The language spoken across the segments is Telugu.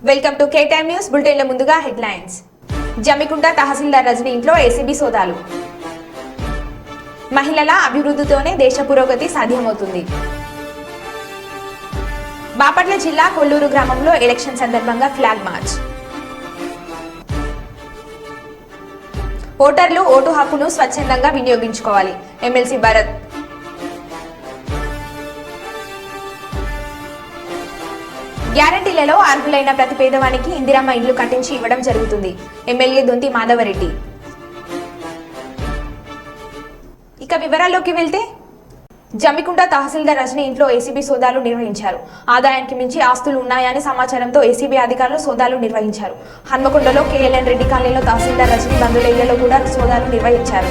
వెల్కమ్ టు కేటైమ్ న్యూస్ బులెటిన్ల ముందుగా హెడ్లైన్స్. జమికుంట తహసీల్దార్ రజని ఇంట్లో ఏసీబీ సోదాలు. మహిళల అభివృద్ధితోనే దేశ పురోగతి సాధ్యమవుతుంది. బాపట్ల జిల్లా కొల్లూరు గ్రామంలో ఎలక్షన్ సందర్భంగా ఫ్లాగ్ మార్చ్. ఓటర్లు ఓటు హక్కును స్వచ్ఛందంగా వినియోగించుకోవాలి. ఎమ్మెల్సీ భరత్. గ్యారంటీలలో అర్హులైన ప్రతి పేదవానికి ఇందిరమ్మ ఇల్లు కట్టించి ఇవ్వడం జరుగుతుంది. ఎమ్మెల్యే దొంతి మాధవరెడ్డి. ఇక వివరాల్లోకి వెళ్తే జమికుంట తహసీల్దార్ రజని ఇంట్లో ఏసీబీ సోదాలు నిర్వహించారు. ఆదాయానికి మించి ఆస్తులు ఉన్నాయని సమాచారంతో ఏసీబీ అధికారులు సోదాలు నిర్వహించారు. హన్మకొండలో కేఎల్ఎన్ రెడ్డి కాలనీలో తహసీల్దార్ రజని బంధువుల ఇళ్లలో కూడా సోదాలు నిర్వహించారు.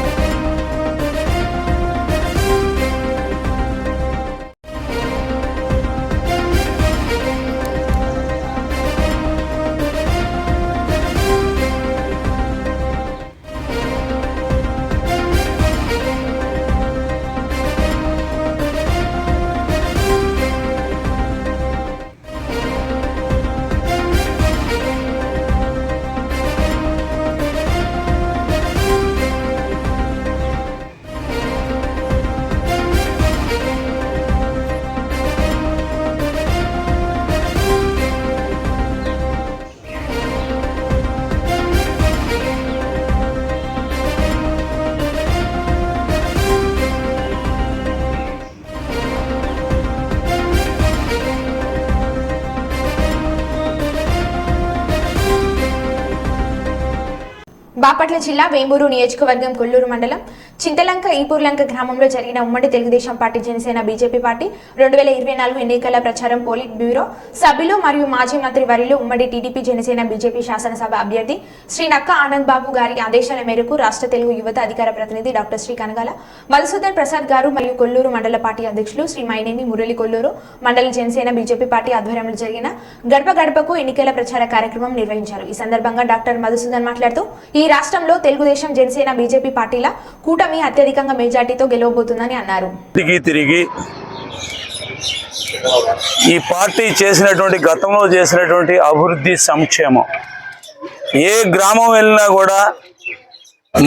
బాపట్ల జిల్లా వేమూరు నియోజకవర్గం కొల్లూరు మండలం చింతలంక ఈపూర్లంక గ్రామంలో జరిగిన ఉమ్మడి Telugu Desam party Janasena BJP party 2024 ఎన్నికల ప్రచారం పోలిట్ బ్యూరో సభ్యులు మరియు మాజీ మంత్రి వర్యులు ఉమ్మడి టీడీపీ జనసేన బీజేపీ శాసనసభ అభ్యర్థి శ్రీ నక్క ఆనంద్ బాబు గారి ఆదేశాల మేరకు రాష్ట్ర తెలుగు యువత అధికార ప్రతినిధి డాక్టర్ శ్రీ కనగాల మధుసూదన్ ప్రసాద్ గారు మరియు కొల్లూరు మండల పార్టీ అధ్యక్షులు శ్రీ మైనేని మురళి కొల్లూరు మండల జనసేన బీజేపీ పార్టీ ఆధ్వర్యంలో జరిగిన గడప గడపకు ఎన్నికల ప్రచార కార్యక్రమం నిర్వహించారు. ఈ సందర్భంగా డాక్టర్ మధుసూదన్ మాట్లాడుతూ ఈ రాష్ట్రంలో తెలుగుదేశం జనసేన బీజేపీ పార్టీల కూటమి అత్యధికంగా మెజార్టీతో గెలవబోతుందని అన్నారు. తిరిగి ఈ పార్టీ చేసినటువంటి గతంలో చేసినటువంటి అభివృద్ధి సంక్షేమం ఏ గ్రామం వెళ్ళినా కూడా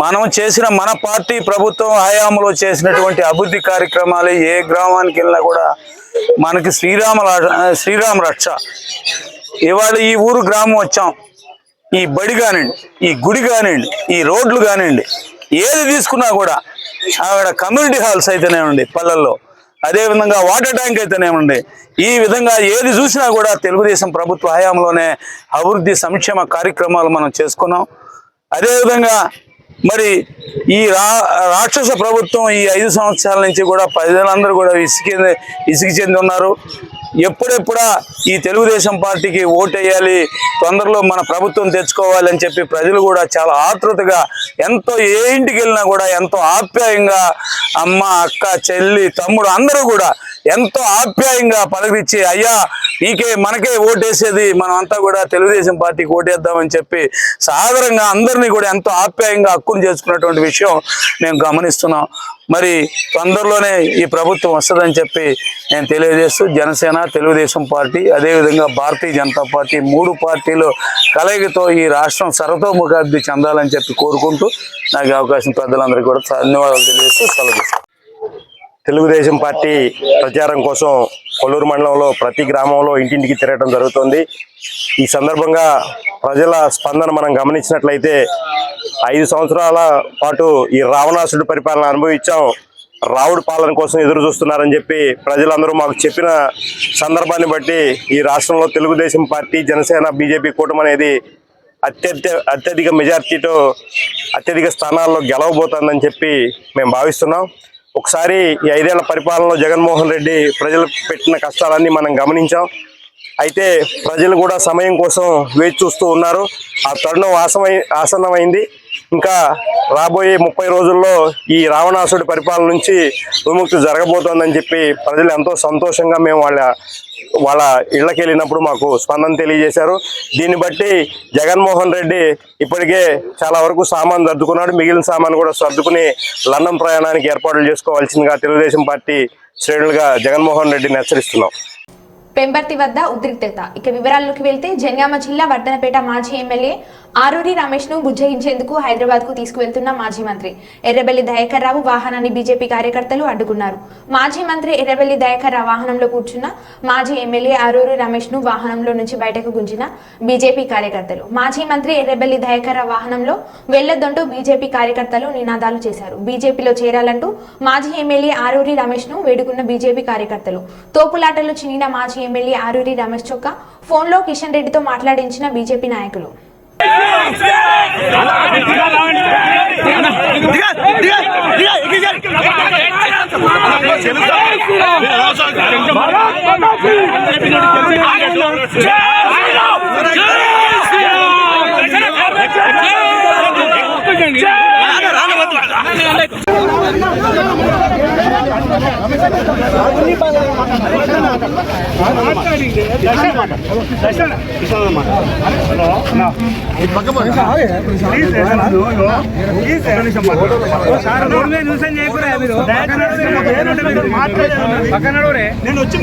మనం చేసిన మన పార్టీ ప్రభుత్వం హయాంలో చేసినటువంటి అభివృద్ధి కార్యక్రమాలు ఏ గ్రామానికి వెళ్ళినా కూడా మనకి శ్రీరామ రక్ష. ఇవాళ ఈ ఊరు గ్రామం వచ్చాం, ఈ బడి కానివ్వండి, ఈ గుడి కానివ్వండి, ఈ రోడ్లు కానివ్వండి, ఏది తీసుకున్నా కూడా అక్కడ కమ్యూనిటీ హాల్స్ అయితేనేమండి పల్లెల్లో, అదేవిధంగా వాటర్ ట్యాంక్ అయితేనేమండి, ఈ విధంగా ఏది చూసినా కూడా తెలుగుదేశం ప్రభుత్వ హయాంలోనే అభివృద్ధి సంక్షేమ కార్యక్రమాలు మనం చేసుకున్నాం. అదేవిధంగా మరి ఈ రాక్షస ప్రభుత్వం ఈ 5 సంవత్సరాల నుంచి కూడా ప్రజలందరూ కూడా విసిగి చెంది ఉన్నారు. ఎప్పుడెప్పుడా ఈ తెలుగుదేశం పార్టీకి ఓటేయాలి, తొందరలో మన ప్రభుత్వం తెచ్చుకోవాలి అని చెప్పి ప్రజలు కూడా చాలా ఆతృతగా ఎంతో ఏ ఇంటికి వెళ్ళినా కూడా ఎంతో ఆప్యాయంగా అమ్మ, అక్క, చెల్లి, తమ్ముడు అందరూ కూడా ఎంతో ఆప్యాయంగా పలకరించి అయ్యా మనకే ఓటేసేది, మనం అంతా కూడా తెలుగుదేశం పార్టీకి ఓటేద్దామని చెప్పి సాధారణంగా అందరినీ కూడా ఎంతో ఆప్యాయంగా హక్కును చేసుకున్నటువంటి విషయం మేము గమనిస్తున్నాం. మరి తొందరలోనే ఈ ప్రభుత్వం వస్తుందని చెప్పి నేను తెలియజేస్తూ జనసేన, తెలుగుదేశం పార్టీ, అదేవిధంగా భారతీయ జనతా పార్టీ 3 పార్టీలు కలయికతో ఈ రాష్ట్రం సర్వతోముఖాభివృద్ధి చెందాలని చెప్పి కోరుకుంటూ నాకు అవకాశం పెద్దలందరికీ కూడా ధన్యవాదాలు తెలియజేస్తూ సెలవు. తెలుగుదేశం పార్టీ ప్రచారం కోసం కొల్లూరు మండలంలో ప్రతి గ్రామంలో ఇంటింటికి తిరగడం జరుగుతుంది. ఈ సందర్భంగా ప్రజల స్పందన మనం గమనించినట్లయితే 5 సంవత్సరాల పాటు ఈ రావణాసుడి పరిపాలన అనుభవించాం, రావుడి పాలన కోసం ఎదురు చూస్తున్నారని చెప్పి ప్రజలందరూ మాకు చెప్పిన సందర్భాన్ని బట్టి ఈ రాష్ట్రంలో తెలుగుదేశం పార్టీ, జనసేన, బీజేపీ కూటమి అనేది అత్యధిక మెజార్టీతో అత్యధిక స్థానాల్లో గెలవబోతుందని చెప్పి మేము భావిస్తున్నాం. ఒకసారి ఈ 5 ఏళ్ల పరిపాలనలో జగన్మోహన్ రెడ్డి ప్రజలు పెట్టిన కష్టాలన్నీ మనం గమనించాం. అయితే ప్రజలు కూడా సమయం కోసం వేచి చూస్తూ ఉన్నారు. ఆ తరుణం ఆసన్నమైంది. ఇంకా రాబోయే 30 రోజుల్లో ఈ రావణాసుడి పరిపాలన నుంచి విముక్తి జరగబోతోందని చెప్పి ప్రజలు ఎంతో సంతోషంగా మేము వాళ్ళ ఇళ్ళకి వెళ్ళినప్పుడు మాకు స్పందన తెలియజేశారు. దీన్ని బట్టి జగన్మోహన్ రెడ్డి ఇప్పటికే చాలా వరకు సామాను సర్దుకున్నాడు. మిగిలిన సామాను కూడా సర్దుకుని లండన్ ప్రయాణానికి ఏర్పాట్లు చేసుకోవాల్సిందిగా తెలుగుదేశం పార్టీ శ్రేణులుగా జగన్మోహన్ రెడ్డిని హెచ్చరిస్తున్నాం. పెంబర్తి వద్ద ఉద్రిక్తత. ఇక వివరాల్లోకి వెళ్తే జనగామ జిల్లా వర్ధనపేట మాజీ ఎమ్మెల్యే ఆరూరి రమేష్ ను బుజ్జగించేందుకు హైదరాబాద్ కు తీసుకువెళ్తున్న మాజీ మంత్రి ఎర్రబెల్లి దయాకర్ రావు వాహనాన్ని బీజేపీ కార్యకర్తలు అడ్డుకున్నారు. మాజీ మంత్రి ఎర్రబెల్లి దయాకర్ రావు వాహనంలో కూర్చున్న మాజీ ఎమ్మెల్యే ఆరూరి రమేష్ ను వాహనంలో నుంచి బయటకు గుంజిన బీజేపీ కార్యకర్తలు. మాజీ మంత్రి ఎర్రబెల్లి దయాకర్ రావు వాహనంలో వెళ్లొద్దంటూ బీజేపీ కార్యకర్తలు నినాదాలు చేశారు. బీజేపీలో చేరాలంటూ మాజీ ఎమ్మెల్యే ఆరూరి రమేష్ ను వేడుకున్న బీజేపీ కార్యకర్తలు. తోపులాటలో చిన్న మాజీ ఎమ్మెల్యే ఆరూరి రమేష్ చొక్క ఫోన్లో కిషన్ రెడ్డితో మాట్లాడించిన బీజేపీ నాయకులు. నేను వచ్చి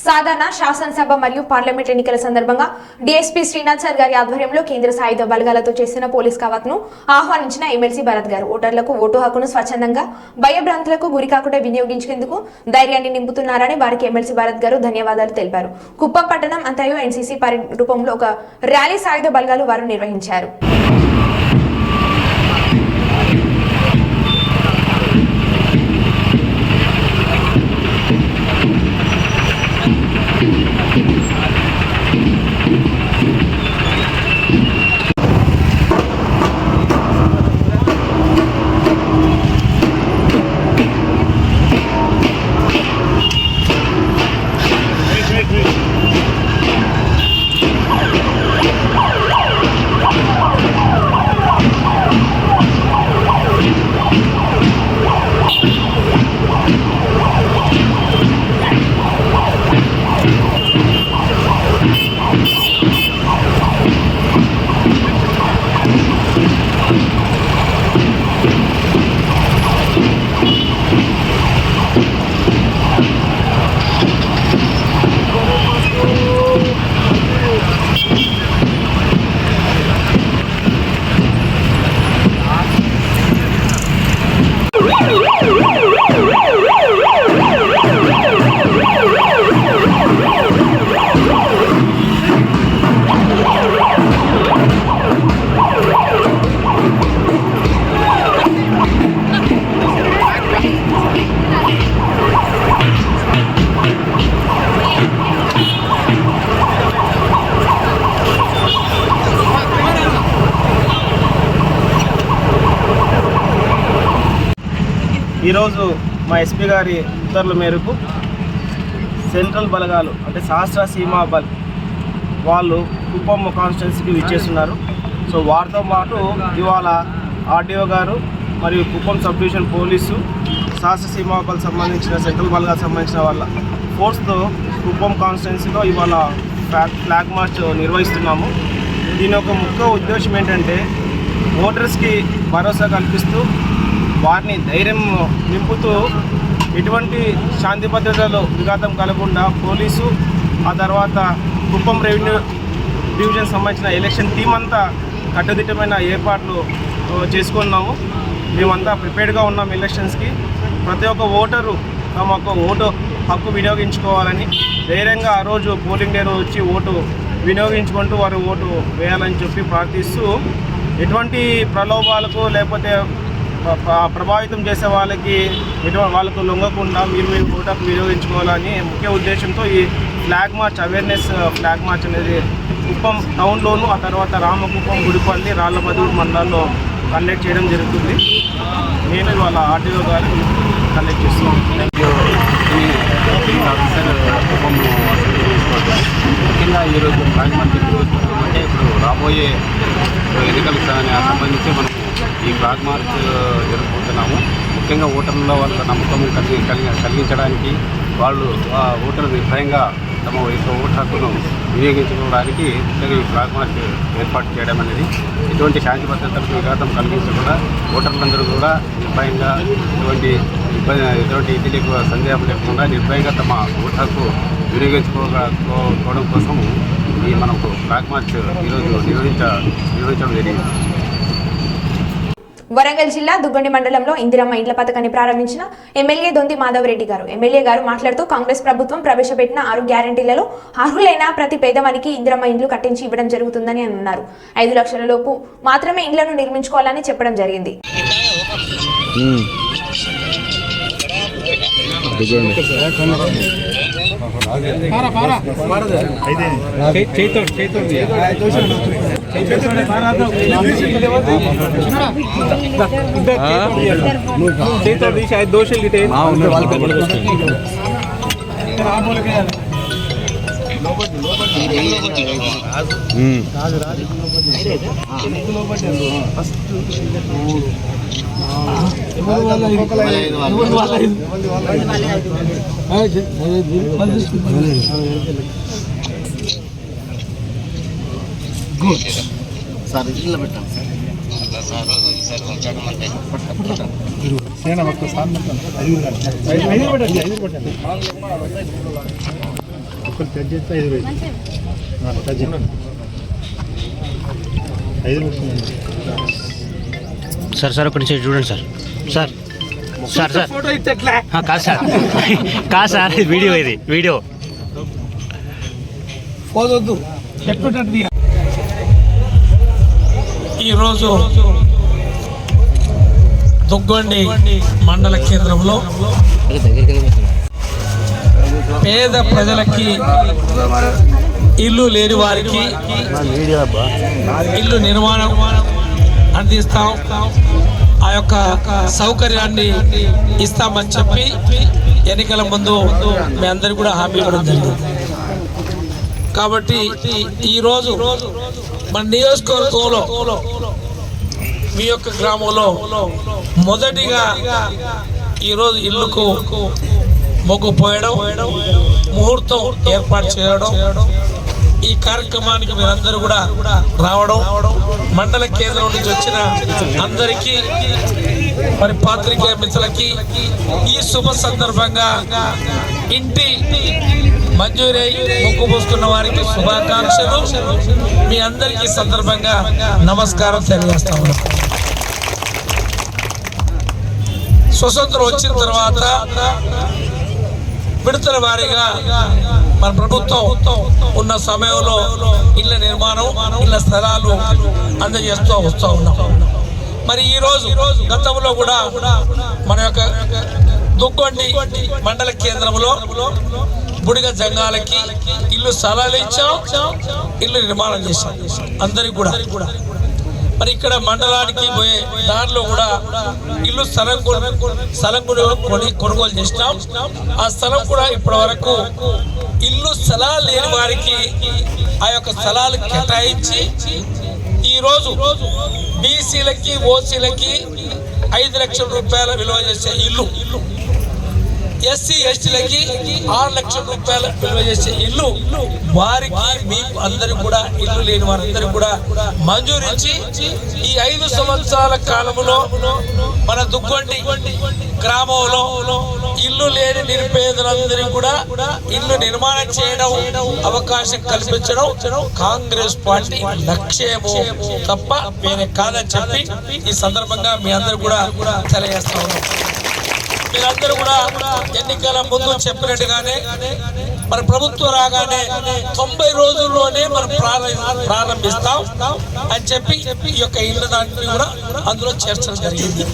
సాధారణ శాసనసభ మరియు పార్లమెంట్ ఎన్నికల సందర్భంగా డీఎస్పీ శ్రీనాథ్ సార్ గారి ఆధ్వర్యంలో కేంద్ర సాయుధ బలగాలతో చేసిన పోలీస్ కవాత్ ను ఆహ్వానించిన ఎమ్మెల్సీ భరత్ గారు ఓటర్లకు ఓటు హక్కును స్వచ్ఛందంగా భయభ్రాంతులకు గురి కాకుండా వినియోగించేందుకు ధైర్యాన్ని నింపుతున్నారని వారికి ఎమ్మెల్సీ భరత్ గారు ధన్యవాదాలు తెలిపారు. కుప్పం పట్టణం అంతయు ఎన్సీసీ రూపంలో ఒక ర్యాలీ సాయుధ బలగాలు వారు నిర్వహించారు. ఈరోజు మా ఎస్పీ గారి ఉత్తర్వుల మేరకు సెంట్రల్ బలగాలు అంటే సహస్ర సీమా బల్ వాళ్ళు కుప్పం కాన్స్టిట్యున్సీకి విచ్చేస్తున్నారు. సో వారితో పాటు ఇవాళ ఆర్డీఓ గారు మరియు కుప్పం సబ్ డివిజన్ పోలీసు సహస్ర సీమా బల్ సంబంధించిన సెంట్రల్ బలగాలకు సంబంధించిన వాళ్ళ ఫోర్స్తో కుప్పం కాన్స్టిట్యున్సీలో ఇవాళ ఫ్లాగ్ మార్చ్ నిర్వహిస్తున్నాము. దీని యొక్క ముఖ్య ఉద్దేశం ఏంటంటే ఓటర్స్కి భరోసా కల్పిస్తూ వారిని ధైర్యం నింపుతూ ఎటువంటి శాంతి భద్రతలో విఘాతం కలగకుండా పోలీసు ఆ తర్వాత కుప్పం రెవెన్యూ డివిజన్ సంబంధించిన ఎలక్షన్ టీం అంతా కట్టుదిట్టమైన ఏర్పాట్లు చేసుకున్నాము. మేమంతా ప్రిపేర్డ్గా ఉన్నాం ఎలక్షన్స్కి. ప్రతి ఒక్క ఓటరు తమ యొక్క ఓటు హక్కు వినియోగించుకోవాలని ధైర్యంగా ఆ రోజు పోలింగ్ డే రోజు వచ్చి ఓటు వినియోగించుకుంటూ వారు ఓటు వేయాలని చెప్పి ప్రార్థిస్తూ ఎటువంటి ప్రలోభాలకు లేకపోతే ప్రభావితం చేసే వాళ్ళకు లొంగకుండా మీరు ఓటు వినియోగించుకోవాలని ముఖ్య ఉద్దేశంతో ఈ flag March awareness flag March అనేది కుప్పం టౌన్లోను ఆ తర్వాత రామకుప్పం గుడిపల్లి రాళ్లమధూరు మండలాల్లో కండక్ట్ చేయడం జరుగుతుంది. నేను ఇవాళ ఆర్టీఓ గారు కండక్ట్ చేస్తున్నాను. ముఖ్యంగా ఈరోజు ఫ్లాగ్ మార్చ్ అంటే ఇప్పుడు రాబోయే ఎన్నికలకు సంబంధించి మనం ఈ ఫ్లాగ్ మార్చ్ జరుపుకుంటున్నాము. ముఖ్యంగా ఓటర్లలో వాళ్ళ నమ్మకం కలిగించడానికి వాళ్ళు ఓటర్లు నిర్భయంగా తమ యొక్క ఓటు హక్కును వినియోగించుకోవడానికి ముఖ్యంగా ఈ ఫ్లాగ్ మార్చ్ ఏర్పాటు చేయడం అనేది ఎటువంటి శాంతి భద్రతలకు విఘాతం కలిగించకుండా ఓటర్లందరూ కూడా నిర్భయంగా ఎటువంటి ఇది లేకుండా సందేహం లేకుండా నిర్భయంగా తమ ఓటు హక్కు వినియోగించుకోవడం కోసం ఈ మనకు ఫ్లాగ్ మార్చ్ ఈరోజు నిర్వహించడం జరిగింది. వరంగల్ జిల్లా దుగ్గొండి మండలంలో ఇందిరమ్మ ఇండ్ల పథకాన్ని ప్రారంభించిన ఎమ్మెల్యే దొంతి మాధవరెడ్డి గారు. ఎమ్మెల్యే గారు మాట్లాడుతూ కాంగ్రెస్ ప్రభుత్వం ప్రవేశపెట్టిన 6 గ్యారెంటీలలో అర్హులైన ప్రతి పేదవానికి ఇందిరమ్మ ఇండ్లు కట్టించి ఇవ్వడం జరుగుతుందని అన్నారు. 5 లక్షల లోపు మాత్రమే ఇండ్లను నిర్మించుకోవాలని చెప్పడం జరిగింది. సార్ ఇట్లా పెట్టాం సార్ సార్ ఒక నిమిషం చూడండి సార్ సార్ సార్ సార్ కాదు సార్ కాదు సార్ వీడియో ఇది వీడియో ఈరోజు దుగ్గొండి మండల కేంద్రంలో పేద ప్రజలకి ఇల్లు లేని వారికి ఇల్లు నిర్మాణం అందిస్తాం, ఆ యొక్క సౌకర్యాన్ని ఇస్తామని చెప్పి ఎన్నికల ముందు మీ అందరికీ కూడా హామీ ఇవ్వడం జరిగింది. కాబట్టి ఈరోజు మన నియోజకవర్గంలో మీ యొక్క గ్రామంలో మొదటిగా ఈరోజు ఇల్లుకు మొగ్గు పోయడం, ముహూర్తం ఏర్పాటు చేయడం, ఈ కార్యక్రమానికి మీరందరూ కూడా రావడం, మండల కేంద్రం నుంచి వచ్చిన అందరికీ మరి పాత్రికేయ మిత్రులకి ఈ శుభ సందర్భంగా ఇంటి మంజూరై మొక్కు పోసుకున్న వారికి శుభాకాంక్షలు. మీ అందరికీ సందర్భంగా నమస్కారం తెలియజేస్తా ఉన్నాం. స్వతంత్రం వచ్చిన తర్వాత విడతల వారీగా మన ప్రభుత్వం ఉన్న సమయంలో ఇళ్ల నిర్మాణం, ఇళ్ల స్థలాలు అందజేస్తూ వస్తూ ఉన్నాం. మరి ఈ రోజు గతంలో కూడా మన యొక్క దుగ్గొండి మండల కేంద్రంలో బుడిగ జంగాలకి ఇల్లు స్థలాలు ఇచ్చాం, ఇల్లు నిర్మాణం చేశాం అందరికి కూడా. మరి ఇక్కడ మండలానికి పోయే దారిలో కూడా ఇల్లు స్థలం కొనుగోలు చేసినాం. ఆ స్థలం కూడా ఇప్పటి వరకు ఇల్లు స్థలాలు లేని వారికి ఆ యొక్క స్థలాలు కేటాయించి ఈరోజు బీసీలకి ఓసీలకి 5 లక్షల రూపాయల విలువ చేసే ఇల్లు, ఎస్సీ ఎస్టీలకి 6 లక్షల రూపాయల విలువ చేసే ఇల్లు వారికి మీకు అందరికి కూడా ఇల్లు లేని వారందరికీ కూడా మంజూరించి ఈ 5 సంవత్సరాల కాలంలో మన దుగ్గొండి గ్రామంలో ఇల్లు లేని నిరుపేదలందరికీ కూడా ఇల్లు నిర్మాణం చేయడం, అవకాశం కల్పించడం కాంగ్రెస్ పార్టీ లక్ష్యము తప్ప వేరే కాదని చెప్పి ఈ సందర్భంగా మీ అందరూ కూడా తెలియజేస్తా ఉన్నాం. మీరందరూ కూడా ఎన్నికల ముందు చెప్పినట్టుగానే మన ప్రభుత్వం రాగానే 90 రోజుల్లోనే మనం ప్రారంభిస్తాం అని చెప్పి ఈ యొక్క ఇళ్ల దాన్ని కూడా అందులో చేర్చడం జరిగింది.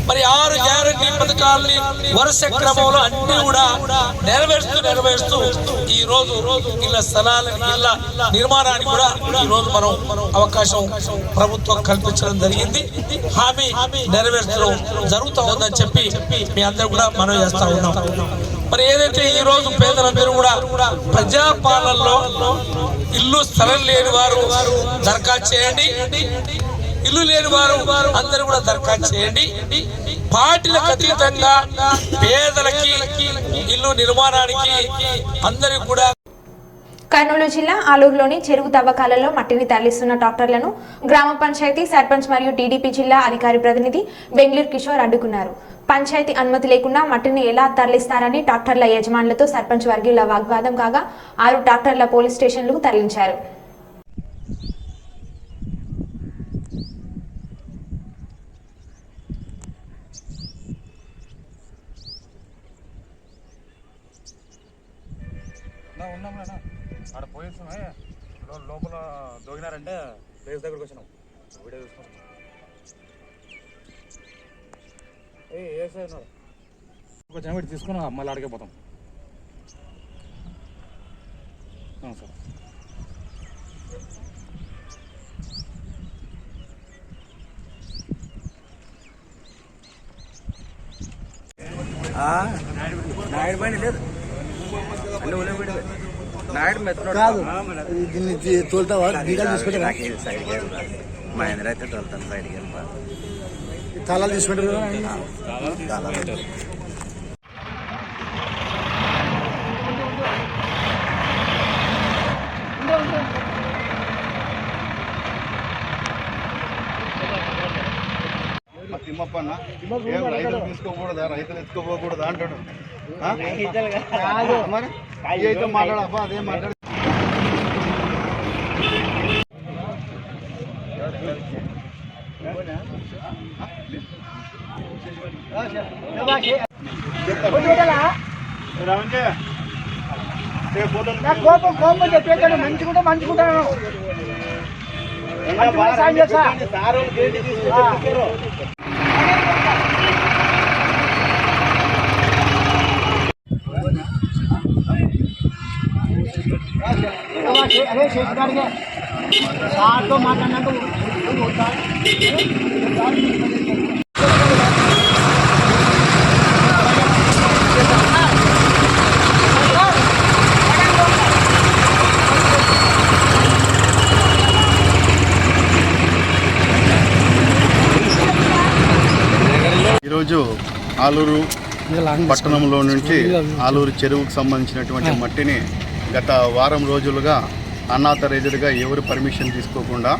మరి 6 గ్యారెంటీ పథకాలని వరుస క్రమంలో అన్ని కూడా నెరవేరుస్తూ ఈ రోజు ఇళ్ల స్థలాల ఇళ్ల నిర్మాణానికి కూడా ఈ రోజు మనం అవకాశం ప్రభుత్వం కల్పించడం జరిగింది. హామీ నెరవేర్చడం జరుగుతూ ఉందని చెప్పి మీ అందరూ కూడా మనం చేస్తా ఉన్నాం. మరి ఏదైతే ఈ రోజు పేదలందరూ కూడా ప్రజాపాలనలో ఇల్లు స్థలం లేని వారు దరఖాస్తు చేయండి, ఇల్లు లేని వారు అందరూ కూడా దరఖాస్తు చేయండి. పార్టీలకు అతీతంగా పేదలకి ఇల్లు నిర్మాణానికి అందరికి కూడా కర్నూలు జిల్లా ఆలూరులోని చెరువు తవ్వకాలలో మట్టిని తరలిస్తున్న ట్రాక్టర్లను గ్రామ పంచాయతీ సర్పంచ్ మరియు టీడీపీ జిల్లా అధికారి ప్రతినిధి బెంగళూరు కిషోర్ అడ్డుకున్నారు. పంచాయతీ అనుమతి లేకుండా మట్టిని ఎలా తరలిస్తారని ట్రాక్టర్ల యజమానులతో సర్పంచ్ వర్గీయుల వాగ్వాదం కాగా 6 ట్రాక్టర్ల పోలీస్ స్టేషన్లకు తరలించారు. ఆడ పోయేస్తామే లోపల దోగినారంటే ప్లేస్ దగ్గరకు వచ్చినాం వీడియో చూసుకున్నాం. ఏ సార్ కొంచెం వీటి తీసుకున్నాం మళ్ళీ అడిగే పోతాం సార్. నాయుడు బండి లేదు నాయుడు మెత్తడు దీన్ని తోలుతావా బీగాలు తీసుకుంటా మహేంద్ర అయితే తోలుతాను బయటికి తాళాలు తీసుకుంటారు. తిమ్మప్పన్న రైతులు తీసుకోకూడదా రైతులు ఎత్తుకోపోకూడదా అంటాడు. మరి అయితే మాట్లాడబ్బా అదే మాట్లాడు. కోపం చెప్పేటాడు మంచుకుంటాను అదే చేసినాడుగా సార్తో మాట్లాడినాక ఈరోజు ఆలూరు పట్టణంలో నుంచి ఆలూరు చెరువుకు సంబంధించినటువంటి మట్టిని గత వారం రోజులుగా అన్నాథరైజ్డ్గా ఎవరు పర్మిషన్ తీసుకోకుండా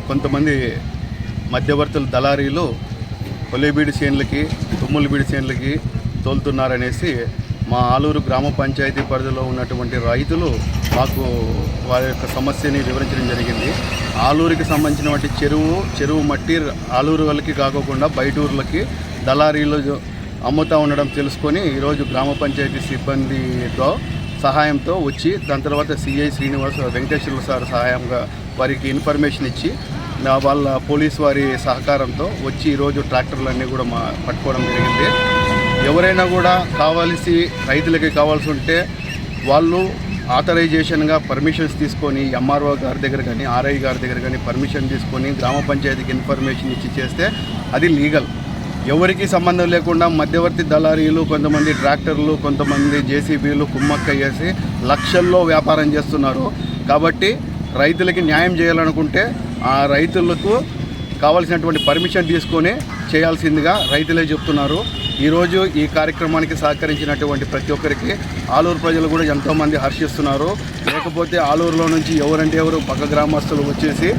కొంతమంది మధ్యవర్తుల దళారీలు కొల్లేబీడి చేనులకి తుమ్ములబీడి చేనులకి తోలుతున్నారనేసి మా ఆలూరు గ్రామ పంచాయతీ పరిధిలో ఉన్నటువంటి రైతులు మాకు వారి యొక్క సమస్యని వివరించడం జరిగింది. ఆలూరుకి సంబంధించినటువంటి చెరువు మట్టి ఆలూరు వాళ్ళకి కాకుండా బయట ఊర్లకి దళారీలు అమ్ముతూ ఉండడం తెలుసుకొని ఈరోజు గ్రామ పంచాయతీ సిబ్బందితో సహాయంతో వచ్చి దాని తర్వాత సిఐ శ్రీనివాస్ వెంకటేశ్వర్లు సార్ సహాయంగా వారికి ఇన్ఫర్మేషన్ ఇచ్చి వాళ్ళ పోలీస్ వారి సహకారంతో వచ్చి ఈరోజు ట్రాక్టర్లన్నీ కూడా పట్టుకోవడం జరిగింది. ఎవరైనా కూడా రైతులకి కావాల్సి ఉంటే వాళ్ళు ఆథరైజేషన్గా పర్మిషన్స్ తీసుకొని ఎంఆర్ఓ గారి దగ్గర కానీ ఆర్ఐ గారి దగ్గర కానీ పర్మిషన్ తీసుకొని గ్రామ పంచాయతీకి ఇన్ఫర్మేషన్ ఇచ్చి చేస్తే అది లీగల్. ఎవరికి సంబంధం లేకుండా మధ్యవర్తి దళారీలు కొంతమంది ట్రాక్టర్లు కొంతమంది జేసీబీలు కుమ్మక్క వేసి లక్షల్లో వ్యాపారం చేస్తున్నారు. కాబట్టి రైతులకి న్యాయం చేయాలనుకుంటే ఆ రైతులకు కావాల్సినటువంటి పర్మిషన్ తీసుకొని చేయాల్సిందిగా రైతులే చెప్తున్నారు. ఈరోజు ఈ కార్యక్రమానికి సహకరించినటువంటి ప్రతి ఒక్కరికి ఆలూరు ప్రజలు కూడా ఎంతోమంది హర్షిస్తున్నారు. లేకపోతే ఆలూరులో నుంచి ఎవరు పక్క గ్రామస్తులు వచ్చేసి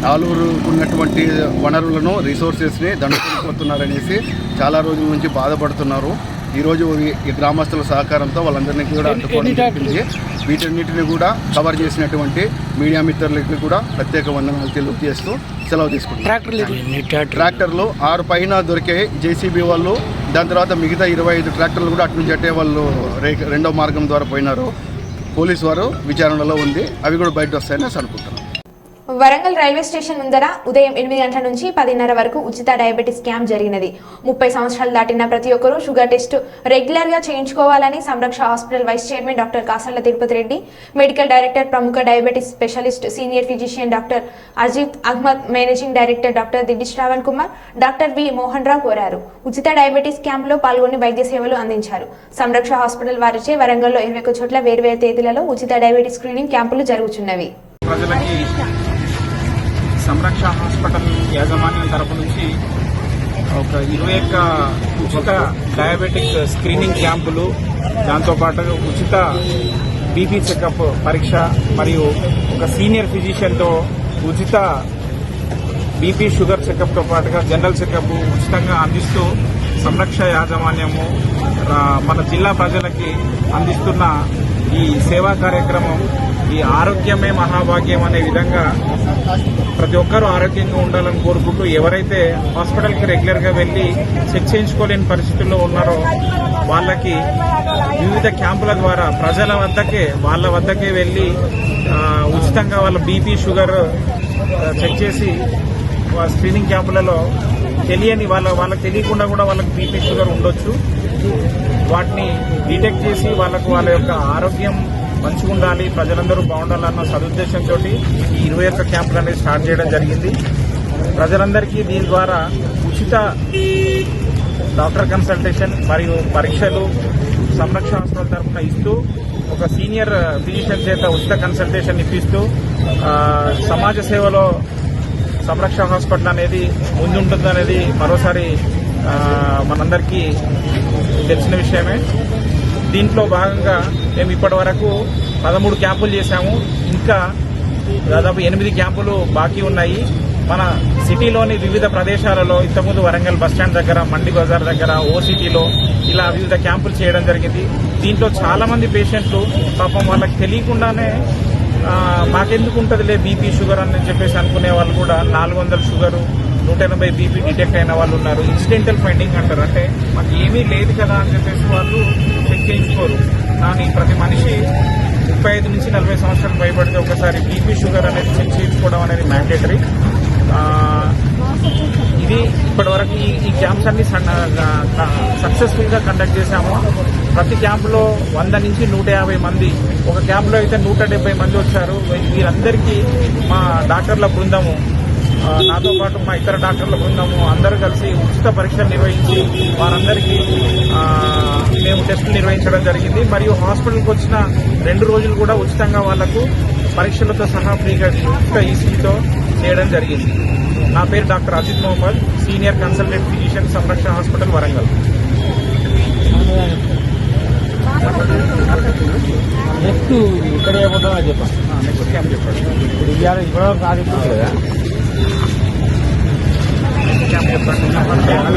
ఆలూరు ఉన్నటువంటి వనరులను రిసోర్సెస్ని దండుకుపోతున్నారనేసి చాలా రోజుల నుంచి బాధపడుతున్నారు. ఈరోజు ఈ గ్రామస్తుల సహకారంతో వాళ్ళందరినీ కూడా అడ్డుకోవడం జరిగింది. వీటన్నిటిని కూడా కవర్ చేసినటువంటి మీడియా మిత్రులకి కూడా ప్రత్యేక వందనాలు తెలియజేస్తూ సెలవు తీసుకుంటారు. ట్రాక్టర్లు 6 పైన దొరికాయి జేసీబీ వాళ్ళు. దాని తర్వాత మిగతా 25 ట్రాక్టర్లు కూడా అటు నుంచి అట్టే వాళ్ళు రెండో మార్గం ద్వారా పోయినారు. పోలీసు వారు విచారణలో ఉంది. అవి కూడా బయట వస్తాయని అనుకుంటున్నాను. వరంగల్ రైల్వే స్టేషన్ ముందర ఉదయం 8 గంటల నుంచి 10:30 వరకు ఉచిత డయాబెటిస్ క్యాంప్ జరిగినది. 30 సంవత్సరాలు దాటిన ప్రతి ఒక్కరూ షుగర్ టెస్ట్ రెగ్యులర్ గా చేయించుకోవాలని Samraksha hospital vice chairman doctor Kasarla Tirupati Reddy, medical director ప్రముఖ diabetes specialist senior physician doctor Ajit Ahmed, managing director doctor Diddi Shravan Kumar, doctor V Mohan Rao కోరారు. ఉచిత డయాబెటిస్ క్యాంపులో పాల్గొని వైద్య సేవలు అందించారు. సంరక్ష హాస్పిటల్ వారిచే వరంగల్లో 21 చోట్ల వేర్వేరు తేదీలలో ఉచిత డయాబెటిస్ స్క్రీనింగ్ క్యాంపులు జరుగుతున్నవి. సంరక్ష హాస్పిటల్ యాజమాన్యం తరపు నుంచి ఒక 21 ఉచిత డయాబెటిక్ స్క్రీనింగ్ క్యాంపులు, దాంతోపాటు ఉచిత బీపీ చెకప్ పరీక్ష మరియు ఒక సీనియర్ ఫిజిషియన్తో ఉచిత బీపీ షుగర్ చెకప్తో పాటుగా జనరల్ చెకప్ ఉచితంగా అందిస్తూ సంరక్ష యాజమాన్యము మన జిల్లా ప్రజలకి అందిస్తున్న ఈ సేవా కార్యక్రమం ఈ ఆరోగ్యమే మహాభాగ్యం అనే విధంగా ప్రతి ఒక్కరూ ఆరోగ్యంగా ఉండాలని కోరుకుంటూ ఎవరైతే హాస్పిటల్కి రెగ్యులర్గా వెళ్లి చెక్ చేయించుకోలేని పరిస్థితుల్లో ఉన్నారో వాళ్ళకి వివిధ క్యాంపుల ద్వారా ప్రజల వద్దకే వాళ్ళ వద్దకే వెళ్లి ఉచితంగా వాళ్ళ బీపీ షుగర్ చెక్ చేసి స్క్రీనింగ్ క్యాంపులలో తెలియని వాళ్ళకి తెలియకుండా కూడా వాళ్ళకి బీపీ షుగర్ ఉండొచ్చు. వాటిని డిటెక్ట్ చేసి వాళ్ళకు వాళ్ళ యొక్క ఆరోగ్యం మంచిగా ఉండాలి, ప్రజలందరూ బాగుండాలన్న సదుద్దేశంతో ఈ 21 క్యాంపులు అనేది స్టార్ట్ చేయడం జరిగింది. ప్రజలందరికీ దీని ద్వారా ఉచిత డాక్టర్ కన్సల్టేషన్ మరియు పరీక్షలు సంరక్షణ హాస్పిటల్ తరఫున ఇస్తూ ఒక సీనియర్ ఫిజిషియన్ చేత ఉచిత కన్సల్టేషన్ ఇప్పిస్తూ సమాజ సేవలో సంరక్షణ హాస్పిటల్ అనేది ముందుంటుందనేది మరోసారి మనందరికీ తెలిసిన విషయమే. దీంట్లో భాగంగా మేము ఇప్పటి వరకు 13 క్యాంపులు చేశాము. ఇంకా దాదాపు 8 క్యాంపులు బాకీ ఉన్నాయి. మన సిటీలోని వివిధ ప్రదేశాలలో ఇంతకుముందు వరంగల్ బస్టాండ్ దగ్గర, మండి బజార్ దగ్గర, ఓసిటీలో ఇలా వివిధ క్యాంపులు చేయడం జరిగింది. దీంట్లో చాలా మంది పేషెంట్లు పాపం వాళ్ళకి తెలియకుండానే మాకెందుకు ఉంటుందిలే బీపీ షుగర్ అని చెప్పేసి అనుకునే వాళ్ళు కూడా 400 షుగరు 180 బీపీ డిటెక్ట్ అయిన వాళ్ళు ఉన్నారు. ఇన్సిడెంటల్ ఫైండింగ్ అంటారు, అంటే మాకు ఏమీ లేదు కదా అని చెప్పేసి వాళ్ళు చెక్ చేయించుకోరు. కానీ ప్రతి మనిషి 35 నుంచి 40 సంవత్సరాలు భయపడితే ఒకసారి బీపీ షుగర్ అనేది చెక్ చేయించుకోవడం అనేది మ్యాండేటరీ. ఇది ఇప్పటివరకు ఈ క్యాంప్స్ అన్ని సక్సెస్ఫుల్ గా కండక్ట్ చేశాము. ప్రతి క్యాంపులో 100 నుంచి 150 మంది, ఒక క్యాంపులో అయితే 170 మంది వచ్చారు. వీరందరికీ మా డాక్టర్ల బృందము, నాతో పాటు మా ఇతర డాక్టర్ల బృందము అందరూ కలిసి ఉచిత పరీక్షలు నిర్వహించి వారందరికీ మేము టెస్టులు నిర్వహించడం జరిగింది. మరియు హాస్పిటల్కి వచ్చిన 2 రోజులు కూడా ఉచితంగా వాళ్లకు పరీక్షలతో సహా ఫ్రీగా ఉచిత ఈసీతో చేయడం జరిగింది. నా పేరు doctor Ajit Mohammed, senior consultant physician, Samrakshana hospital, Warangal. Next ఇక్కడ ఏమవుతుందో అది చెప్పండి. నెక్స్ట్ క్యాంప్ చెప్పండి. ఇప్పటివరకు సాధించారు కదా, క్యాంప్ చెప్పండి.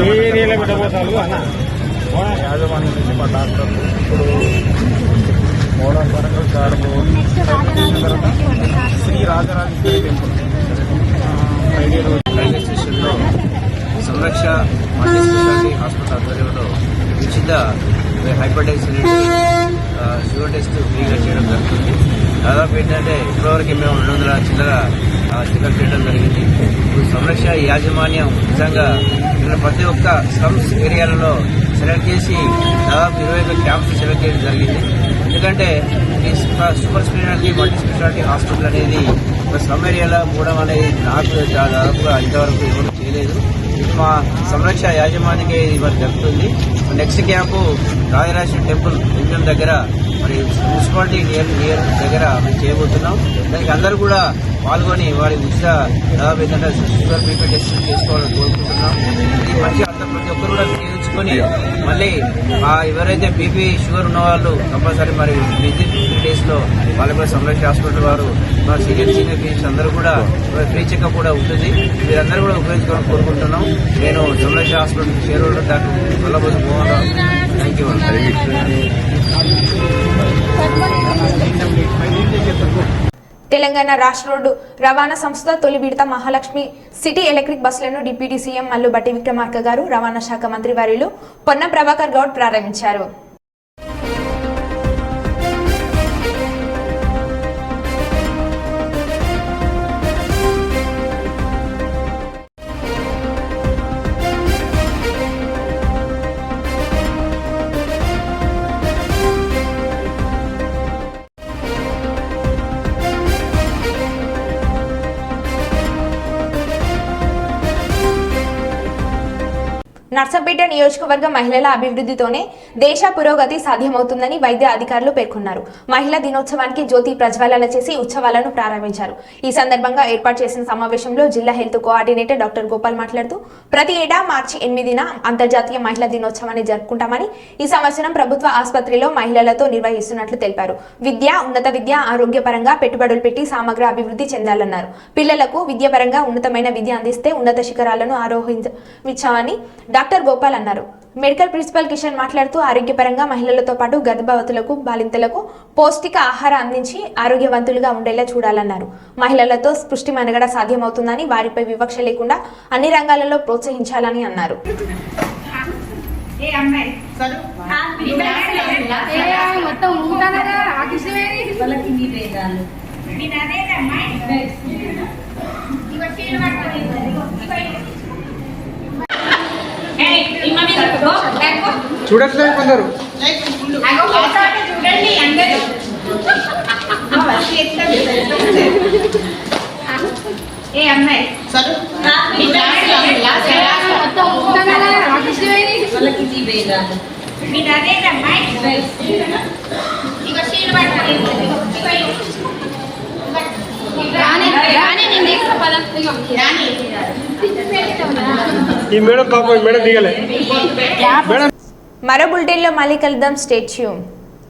ఏ ఏరియాలో పెట్టబోతారు అన్న యాజమాన్యం నుంచి మా డాక్టర్లు ఇప్పుడు వరంగల్ సార్ తర్వాత శ్రీ రాజరాజేశ్వరి టెంపుల్ ఫ్రైడే రోజు రైల్వే స్టేషన్లో సంరక్ష మల్టీ స్పెషాలిటీ హాస్పిటల్ ఆధ్వర్యంలో ఉచిత హైపర్ టెన్షన్ షుగర్ టెస్ట్ ఫ్రీగా చేయడం జరుగుతుంది. దాదాపు ఏంటంటే ఇప్పటివరకు మేము 200 చిల్లర చెకప్ చేయడం జరిగింది. ఇప్పుడు సంరక్ష యాజమాన్యం నిజంగా ఇక్కడ ప్రతి ఒక్క స్లమ్స్ ఏరియాలలో సెలెక్ట్ చేసి దాదాపు 21 క్యాంప్స్ సెలెక్ట్ చేయడం జరిగింది. ఎందుకంటే ఈ super speciality multi speciality hospital అనేది ఒక స్లమ్ ఏరియాలో పోవడం అనేది నాకు దాదాపుగా ఇంతవరకు ఎవరు చేయలేదు. మా సంరక్ష యాజమాన్యకే ఇది జరుగుతుంది. Next camp Rajarajeshwari temple MM దగ్గర మరి మున్సిపాలిటీ నియర్ దగ్గర మేము చేయబోతున్నాం. దానికి అందరూ కూడా పాల్గొని వారి ఉచిత దాదాపు ఏంటంటే షుగర్ బీపీ టెస్ట్ చేసుకోవాలని కోరుకుంటున్నాం. ఇది మంచిగా ప్రతి ఒక్కరు కూడా వినియోగించుకొని మళ్ళీ ఎవరైతే బీపీ షుగర్ ఉన్న వాళ్ళు కంపల్సరీ మరి విజిట్ 3 days లో వాళ్ళకి కూడా సంరక్షణ హాస్పిటల్ వారు మా సీనియర్ ఫిజిషియన్స్ అందరూ కూడా ఫ్రీ చెకప్ కూడా ఉంటుంది. మీరందరూ కూడా ఉపయోగించుకోవాలని కోరుకుంటున్నాం. నేను Samrakshana hospital share holder doctor Vallabhoju Mohan Rao. Thank you. Telangana రాష్ట్ర రోడ్డు రవాణా సంస్థ తొలి విడత మహాలక్ష్మి సిటీ ఎలక్ట్రిక్ బస్సులను డిప్యూటీ సీఎం మల్లు బట్టి విక్రమార్క గారు, రవాణా శాఖ మంత్రి వర్యులు పొన్నం ప్రభాకర్ గౌడ్ ప్రారంభించారు. నర్సంపేట నియోజకవర్గ మహిళల అభివృద్ధితోనే దేశ పురోగతి సాధ్యమవుతుందని వైద్య అధికారులు పేర్కొన్నారు. మహిళా దినోత్సవానికి జ్యోతి ప్రజ్వలన చేసి ఉత్సవాలను ప్రారంభించారు. ఈ సందర్భంగా ఏర్పాటు చేసిన సమావేశంలో జిల్లా హెల్త్ కోఆర్డినేటర్ డాక్టర్ గోపాల్ మాట్లాడుతూ ప్రతి ఏటా మార్చి 8న అంతర్జాతీయ మహిళా దినోత్సవాన్ని జరుపుకుంటామని, ఈ సంవత్సరం ప్రభుత్వ ఆసుపత్రిలో మహిళలతో నిర్వహిస్తున్నట్లు తెలిపారు. విద్య, ఉన్నత విద్య, ఆరోగ్యపరంగా పెట్టుబడులు పెట్టి సమగ్ర అభివృద్ధి చెందాలన్నారు. పిల్లలకు విద్యాపరంగా ఉన్నతమైన విద్య అందిస్తే ఉన్నత శిఖరాలను ఆరోహించవచ్చని డాక్టర్ గోపాల్ అన్నారు. మెడికల్ ప్రిన్సిపల్ కిషన్ మాట్లాడుతూ ఆరోగ్యపరంగా మహిళలతో పాటు గర్భవతులకు, బాలింతలకు పౌష్టిక ఆహారం అందించి ఆరోగ్యవంతులుగా ఉండేలా చూడాలన్నారు. మహిళలతో పుష్టి మనగడ సాధ్యమవుతుందని, వారిపై వివక్ష లేకుండా అన్ని రంగాలలో ప్రోత్సహించాలని అన్నారు. చూడట్లేదు కొందరు. చూడండి అందరూ ఏ అమ్మాయి మీరు అదేదమ్మా ఇక చీలు పట్టాలి. మరో బులెటిన్లో మళ్ళీ కలుద్దాం. Stay tune.